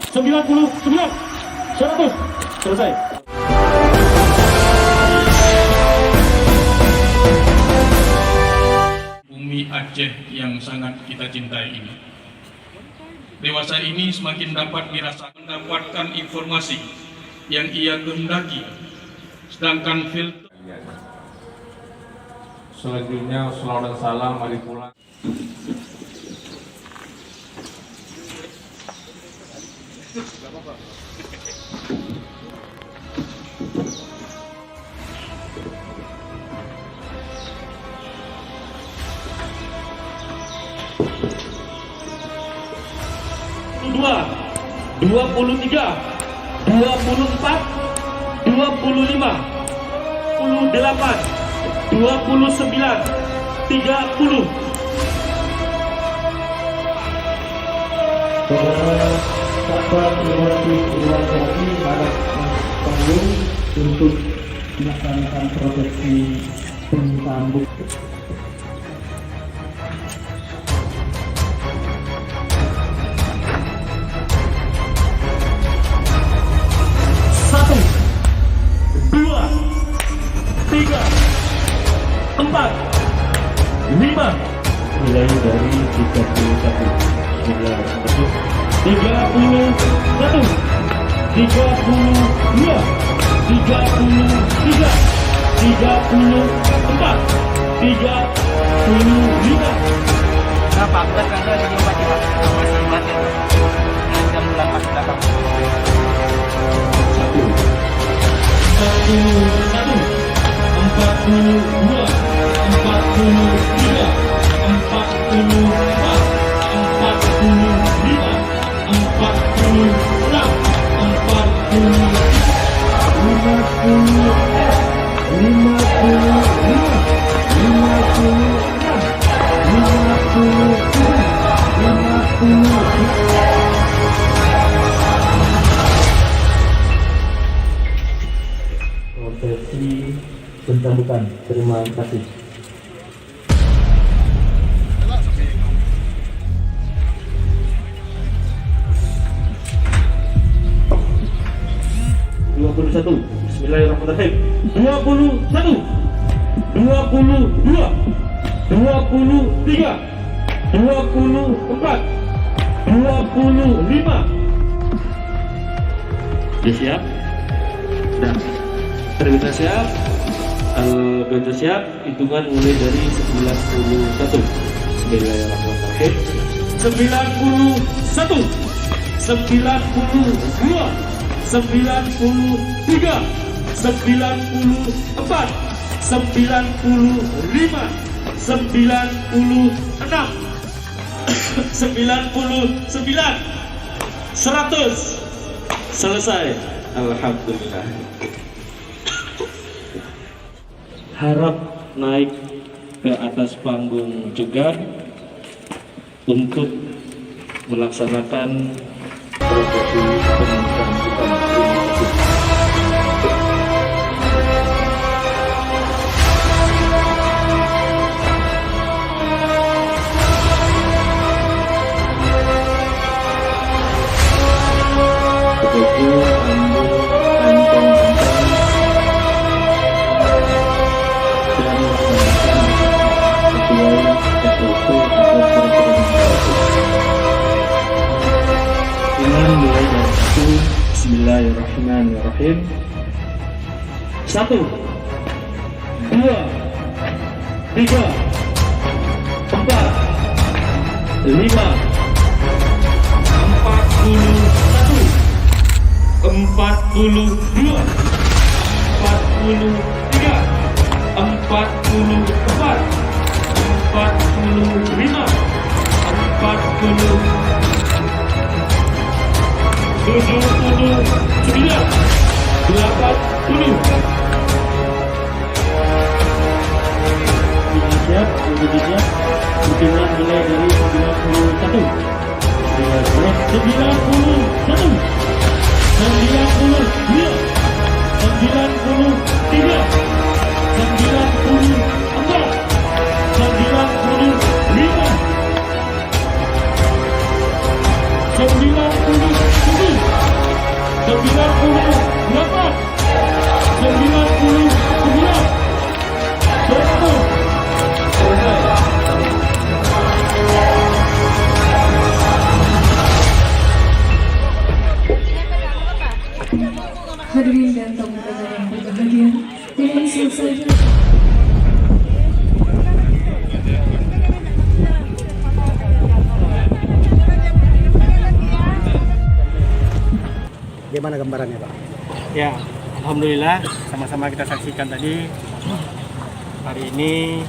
99, 100. Selesai. Bumi Aceh yang sangat kita cintai ini. Dewasa ini semakin dapat dirasakan, mendapatkan informasi yang ia kehendaki, sedangkan filter. Selanjutnya, salawat dan salam mari pulang. Dua, 23, 24, 25, 28, 29, 30. Sahabat Bupati Purwodadi harap panggung untuk melaksanakan prosesi penyambut. Satu, dua, tiga, empat, lima. Mulai dari 31. 31, 32, 33, 34, 35. Pak, kita sekarang lagi nyoba coba masih batin jam 8 belakang. 50. Prosesi pencabutan. Terima kasih. Bismillahirrahmanirrahim. 21, 22, 23, 24, 25. Dia siap? Sudah. Terminal siap? Al-Bantu siap? Hitungan mulai dari 91. Bismillahirrahmanirrahim. 91, 92, 93, 94, 95, 96, 99, 100. Selesai. Alhamdulillah. Harap naik ke atas panggung juga untuk melaksanakan prosesi penyambutan. Bismillahirrahmanirrahim. 1, 2, 3, 4, 5, 41, 42, 43, 44, 45, 40, 79, 80. Siap, siap. Hitungan mulai dari 91. 91, 92, 93, 94, 95, 97, Hadirin dan tamu undangan yang berbahagia, dengan selesai Gimana gambarannya, Pak? Ya, alhamdulillah sama-sama kita saksikan tadi. Hari ini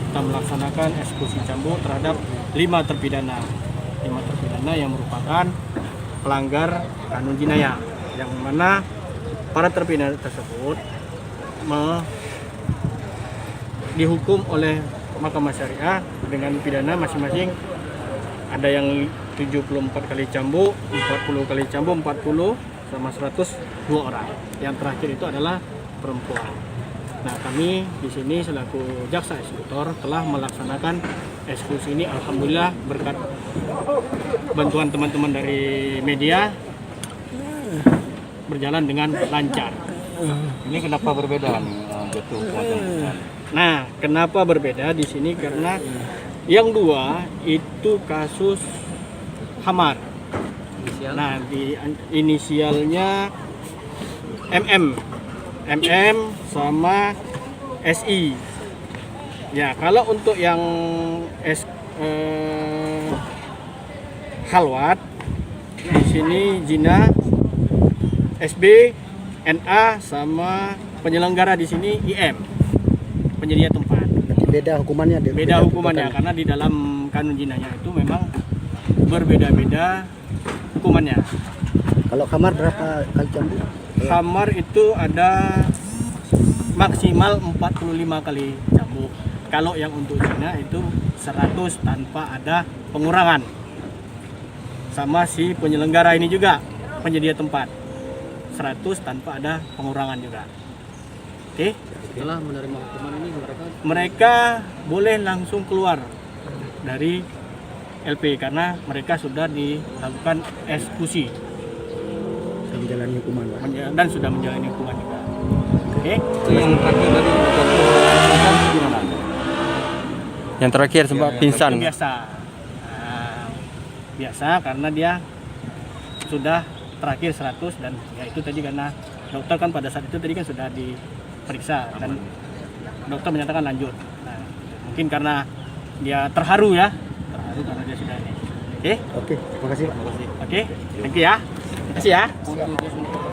kita melaksanakan eksekusi cambuk terhadap 5 terpidana. 5 terpidana yang merupakan pelanggar kanun jinayah, yang mana para terpidana tersebut dihukum oleh Mahkamah Syariah dengan pidana masing-masing. Ada yang 74 kali cambuk, 40 kali cambuk, 40 sama 102 orang. Yang terakhir itu adalah perempuan. Nah, kami di sini selaku jaksa eksekutor telah melaksanakan eksekusi ini, alhamdulillah berkat bantuan teman-teman dari media berjalan dengan lancar. Ini kenapa berbeda nih jatuh kuatan? Nah, kenapa berbeda di sini? Karena yang dua itu kasus Hamar. Nah, di inisialnya MM sama SI. Ya, kalau untuk yang Halwat di sini Jina, SB, NA sama penyelenggara di sini IM, penyedia tempat. Beda hukumannya? Beda hukumannya karena di dalam kanun jinayah itu memang berbeda-beda hukumannya. Kalau kamar berapa kali cambuk? Kamar itu ada maksimal 45 kali cambuk. Kalau yang untuk zina itu 100 tanpa ada pengurangan. Sama si penyelenggara ini juga, penyedia tempat, 100 tanpa ada pengurangan juga. Oke? Setelah menerima hukuman ini Mereka boleh langsung keluar dari LP karena mereka sudah dilakukan eksekusi Menjalani hukuman, Pak. dan sudah menjalani hukuman juga. Oke? yang terakhir tadi jatuh gimana? Yang terakhir sempat pingsan. Itu biasa. Nah, biasa karena dia sudah terakhir 100 dan ya itu tadi karena dokter kan pada saat itu tadi kan sudah diperiksa dan dokter menyatakan lanjut. Nah, mungkin karena dia terharu karena dia sudah ini. Oke? Oke, terima kasih, Pak. Oke, thank you ya. Terima kasih ya.